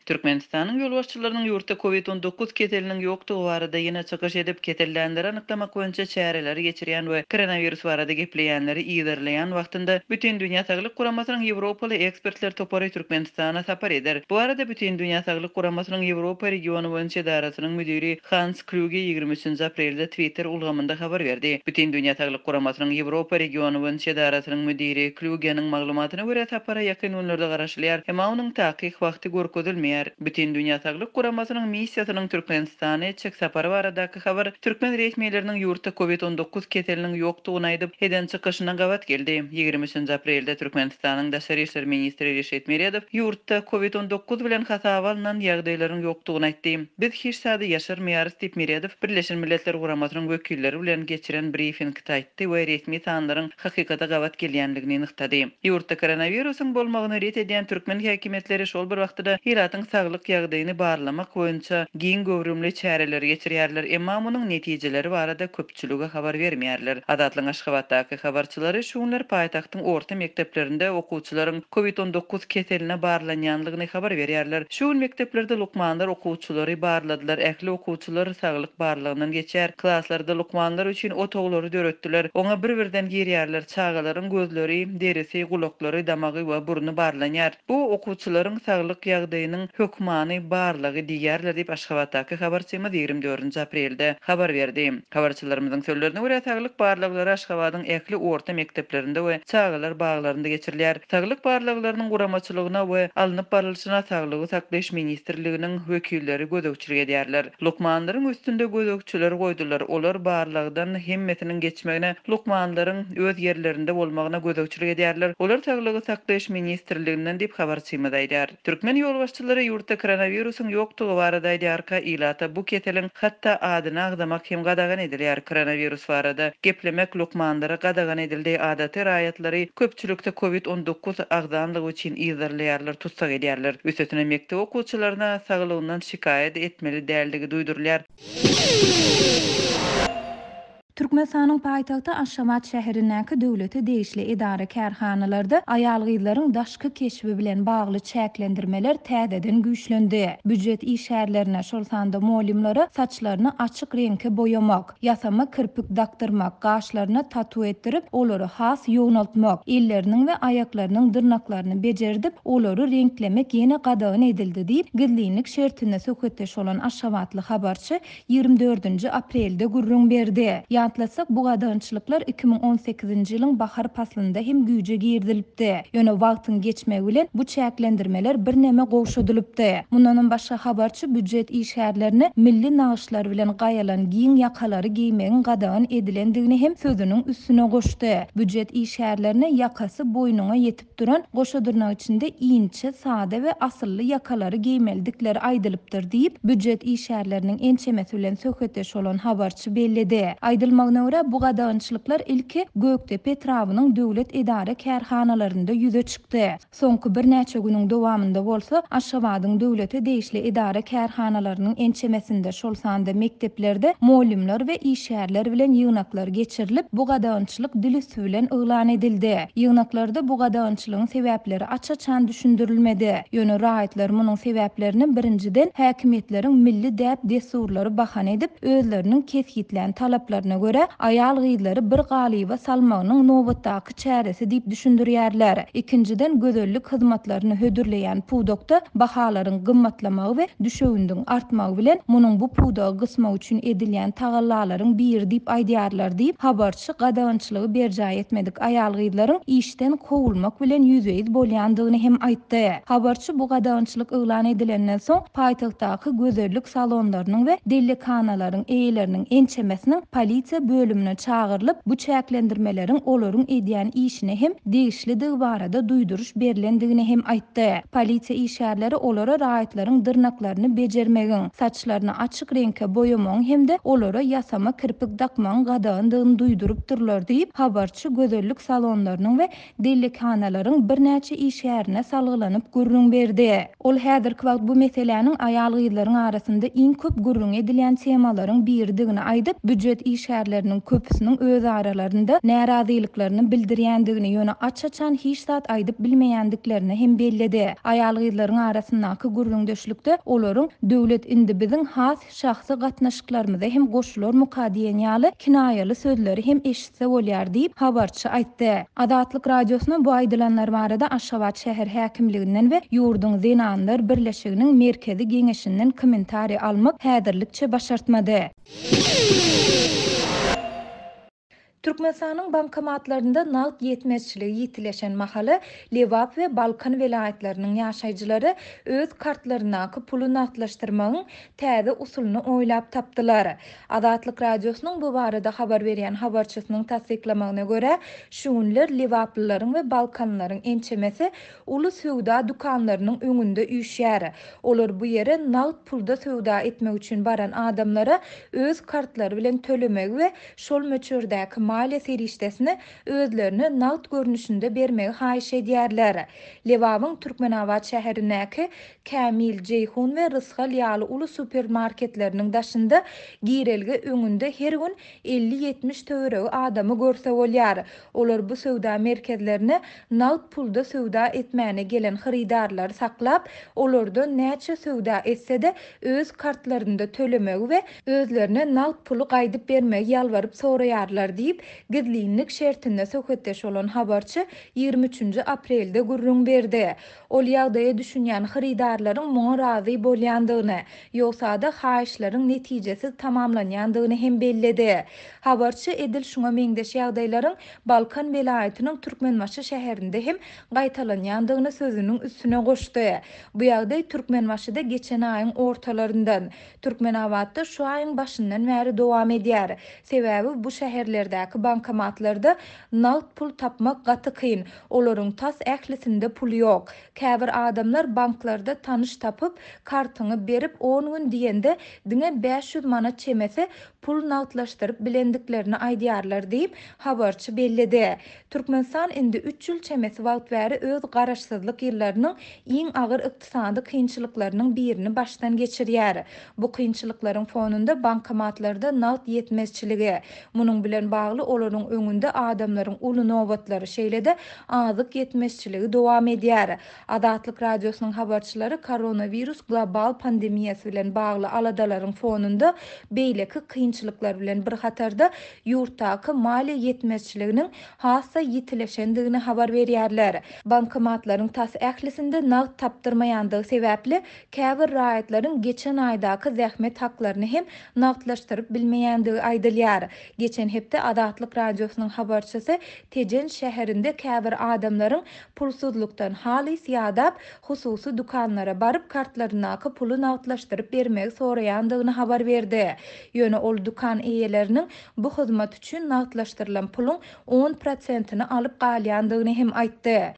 Türkmenistanyň ýolbaşçylarynyň ýurtda COVID-19 keteliniň ýokdugy barada ýene çykyş edip ketellenleri anyklamak boýunça çäreleri geçirýän we koronavirus barada gepleýänleri ýygyrlaýan wagtynda bütün dünýä Saglyk Guramasynyň Ýewropaly ekspertler topary Türkmenistana sapar eder. Bu arada bütün dünýä Saglyk Guramasynyň Ýewropa regiony boýunça idarasynyň müdiri Hans Kluge 23 aprelde Twitter ulgamynda habar berdi. Bütün dünýä Saglyk Guramasynyň Ýewropa regiony boýunça idarasynyň müdiri Klugeniň maglumatyna görä sapara ýakyn günlerde garaşylýar. Hem onuň takyk wagty görkezilmeýär. Bütün dünýä Saglyk Guramasynyň missiýasynyň Türkmenistana çek sapary baradaky habar türkmen resmiýetleriniň ýurtda COVID-19 keteliniň ýokdugyny aýdyp heden çykyşyna gawat geldi. 23 aprelde Türkmenistanyň Daşary işler ministri Reşet Meredow ýurtda COVID-19 bilen hasaba alynan ýagdaýlaryň ýokdugyny aýtdy. Biz hiç sady ýaşarmaýarys diýip Meredow Birleşen Milletler Guramasynyň wekilleri bilen geçiren briefingde aýtdy we resmi sanlaryň hakykata gawat gelýänligini nyktady. Ýurtda koronawirusyň bolmagyny ret edýän türkmen häkimetleri şol bir wagtda Hiratyň saglyk ýagdaýyny barlamak boýunça giň göwrümli çäreler geçirýärler. Emma munyň netijeleri barada köpçülüge habar bermeýärler. Adatlyň Aşgabatdaky habarçylary şuňlar paýtagtyň orta mekdeplerinde okuwçylaryň COVID-19 keteline barlanýanlygyny habar berýärler. Şu mekdeplerde lukmanlar okuwçylary barladylar. Ähli okuwçylar saglyk barlygyndan geçer. Klaslarda lukmanlar üçin otoglary döretdiler. Oňa bir-birden girýärler. Çagalaryň gözleri, derisi, gulaklary, damagy we burnu barlanýar. Bu okuwçylaryň saglyk ýagdaýynyň hökmany barlygy diýerler diýip Aşgabatdaky habarçymyz 24 aprelde habar berdi. Habarçylarymyzyň sözlerine görä saglyk barlyklary Aşgabatyň ähli orta mekteplerinde we çagalar baglarynda geçirilýär. Saglyk barlyklarynyň guramaçylygyna we alınıp barylýyna Saglygy saklaýyş ministrliginiň wekilleri gözegçilik edýärler. Lukmanlaryň üstünde gözegçiler goýdular. Olar barlygdan hemmetiniň geçmegine lukmanlaryň öz ýerlerinde bolmagyna gözegçilik edýärler. Olar Saglygy saklaýyş ministrliginden diýip habarçymyz aýdýar. Türkmen ýolbaşçylary ýurtda koronawirusyň ýokdugy barada aýdýarka ilata bu keteliň hatda adyny agdamak hem gadagan edilýär. Koronawirus barada geplemek lukmanlara gadagan edildi. Adaty raýatlary köpçülükde COVID-19 agdanlygy üçin ýygyrlaýarlar, tutsak edýärler. Üstüne mektep okuwçylaryna saglygyndan şikaýet etmeli däligi duýdurulýar. Türkmenistanyň paýtagty Aşgabat şäherindäki döwleti degişli idara kärhanalarda aýalgylaryň daşky keşbi bilen bagly çäklendirmeler täzeden güýçlendi. Büdjet işgärlerine şolsanda molimlary saçlaryny açyk reňke boýamak, ýasama kirpik daktyrmak, gaşlaryna tatu etdirip olary has ýoňaltmak, elleriniň we aýaklarynyň dyrnaklaryny bejerdip olary reňklemek ýene gadagan edildi diýip gidliňlik şertine söketdeş olan Aşgabatly habarçy 24 aprelde gurrun berdi. Ýatlasak bu gadagançylyklar 2018-nji ýylyň bahar paslynda hem güýje girdilipdi. Ýöne wagtyň geçmegi bilen bu çäklendirmeler bir näme gowşudylypdy. Mundan başga habarçy büdjet işgärlerini milli nagyşlar bilen gaýalan giň ýakalary giýmegin gadagan edilendigini hem sözüniň üstüne goşdy. Büdjet işgärlerini ýakasy boýnuňa ýetip duran goşadyrnak içinde iňçe, sade we asylly ýakalary giýmeldikleri aýdylypdyr diýip büdjet işgärleriniň ençemesi bilen söhbetdeş olan habarçy bellidi. Aýdylmagyna görä bu gadagançylyklar ilki Göktepe etrawynyň döwlet idara kärhanalarynda ýüze çykdy. Soňky bir näçe günüň dowamında bolsa Aşgabatyň döwleti degişli idara kärhanalarynyň ençemesinde şolsanda mekteplerde molimler we işgärler bilen ýygnaklar geçirilip bu gadagançylyk dilüstü bilen öýlan edildi. Ýygnaklarda bu gadagançylygyň sebäpleri açaçan düşündirilmedi. Ýöne raýatlar munyň sebäplerini birinciden häkimetleriň milli däp desurlary bahan edip özleriniň kesgitlen talaplaryna göre aýal gyýlary bir galyba salmagynyň nobatdaky çäresi diýip düşündirýärler. İkinciden gözellik hyzmatlaryny hödürleýän pudokda bahalaryň gymmatlamagy we düşeginden artmagy bilen munyň bu pudogy gysmak üçin edilýän tagallalaryň bir diýip aýdýarlar diýip habarçy gadagançylygy berjaý etmedik aýal gyýlaryň işden kowulmak bilen ýüzeýiz bolýandygyny hem aýtdy. Habarçy bu gadagançylyk öýlan edilenden soň paýtagtdaky gözellik salonlarynyň we dellekanalaryň eýeleriniň ençemesiniň polisiýa bölümüne çağırılıp bu çäklendirmelerin olaryň edýän işine hem degişli barada duýduruş berilendigini hem aýtdy. Polisiýa işgärleri olara raýatlaryň dyrnaklaryny bejermegin, saçlaryny açyk reňke boýamagyň hem-de olara ýasama kirpik dakmagyň gadagandygyny duýdurypdyrlar diýip habarçy gözellik salonlarynyň we dellekanalaryň bir näçe işgärine salgylanyp gurrun berdi. Ol häzirki wagt bu meseleniň aýal gyýlaryň arasynda iň köp gurrun edilýän temalaryň birdigini aýdyp büdjet işgär şäherleriniň köpüsiniň öz aralarynda närazylyklaryny bildirýändigini ýöne aç-açan hiç zat aýdyp bilmeýändiklerini hem bellidi. Aýalgylaryň arasyndaky gürrüňdeşlikde olaryň döwlet indi biziň has şahsy gatnaşyklarymyza hem goşular mukadiýen ýaly kinaýaly sözleri hem eşitse bolýar diýip habarçy aýtdy. Adatlyk radiosyna bu aýdylanlar barada Aşgabat şäher häkimliginden we Ýurdun Zenanlar Birleşiginiň merkezi geňeşinden kommentari almak häzirlikçe başartmady. Türkmenistanyň bankomatlarynda nagt ýetmezçiligi ýitileşen mahaly Lewap we Balkan welaýatlarynyň ýaşaýjylary öz kartlarynaky puly nagtlaşdyrmagyň täze usulyny oýlap tapdylar. Adatlyk radiosynyň bu barada habar berýän habarçysynyň tasdiklamagyna görä, şu günler Lewaplylaryň we Balkanlaryň ençemesi uly söwda dukanlarynyň öňünde üýşýär. Olar bu ýere nagt pulda söwda etmek üçin baran adamlara öz kartlary bilen tölemek we şol möçürdäki maliýe serişdesini özlerini nagt görnüşinde bermegi haýyş edýärler. Lewabyň Türkmenabad şäherindäki Kamil, Ceyhun we Rysgal ýaly uly supermarketleriniň daşynda girelgi öňünde her gün 50-70 töweregi adamy görse bolýar. Olar bu söwda merkezlerini nagt pulda söwda etmäne gelen hyrydarlar saklap, olardan näçe söwda etse-de öz kartlarynda tölemek we özlerine nagt puly gaýdyp bermegi ýalwaryp soraýarlar diýip gizlilik şertinde söhbetdeş olan habarçy 23 aprelde gurrun berdi. Ol ýagdaýa düşünýän hyrydarlaryň muňa razy bolýandygyny, ýoksa-da haýyşlaryň netijesi tamamlanýandygyny hem bellidi. Habarçy edil şuňa meňdeş ýagdaýlaryň Balkan welaýatynyň Türkmenbaşy şäherinde hem gaýtalanýandygyny sözüniň üstüne goşdy. Bu ýagdaý Türkmenbaşyda geçen aýyň ortalaryndan, Türkmenabadda şu aýyň başyndan bäri dowam edýär. Sebäbi bu şäherlerdäki bankomatlarda nagt pul tapmak gaty kyn. Olaryň tas ählisinde pul ýok. Käbir adamlar banklarda tanış tapıp kartyny berip 10 gün diýende diňe 500 manat çemese pul nagtlaşdyryp bilendiklerini aýdýarlar diýip habarçy bellidi. Türkmenistan indi 3 ýyl çemesi wagt bäri öz garaşsyzlyk ýyllarynyň iň agyr ykdysady kynçylyklarynyň birini başdan geçirýär. Bu kynçylyklaryň fonunda bankomatlarda nagt ýetmezçiligi, munyň bilen bagly olaryň öňünde adamlaryň uly nobatlary şeýle-de azyk ýetmezçiligi dowam edýär. Adatlyk radiosynyň habarçylary koronavirus global pandemiýasy bilen bagly aladalaryň fonunda beýleki kynçylyklar bilen bir hatarda ýurtdaky maliýe ýetmezçiliginiň hassa ýitileşendigini habar berýärler. Bankomatlaryň tas ählisinde nagt tapdyrmaýandygy sebäpli käbir raýatlaryň geçen aýdaky zähmet haklaryny hem nagtlaşdyryp bilmeýändigi aýdylýar. Geçen hepde Adatlyk radiosynyň habarçysy Tejen şäherinde käbir adamlaryň pulsuzlukdan halys ýadap hususy dukanlara baryp kartlarynaky puly nagtlaşdyryp bermegi soraýandygyny habar berdi. Ýöne ol dukan eýeleriniň bu hyzmat üçin nagtlaşdyrylan puluň 10%-ni alyp galýandygyny hem aýtdy.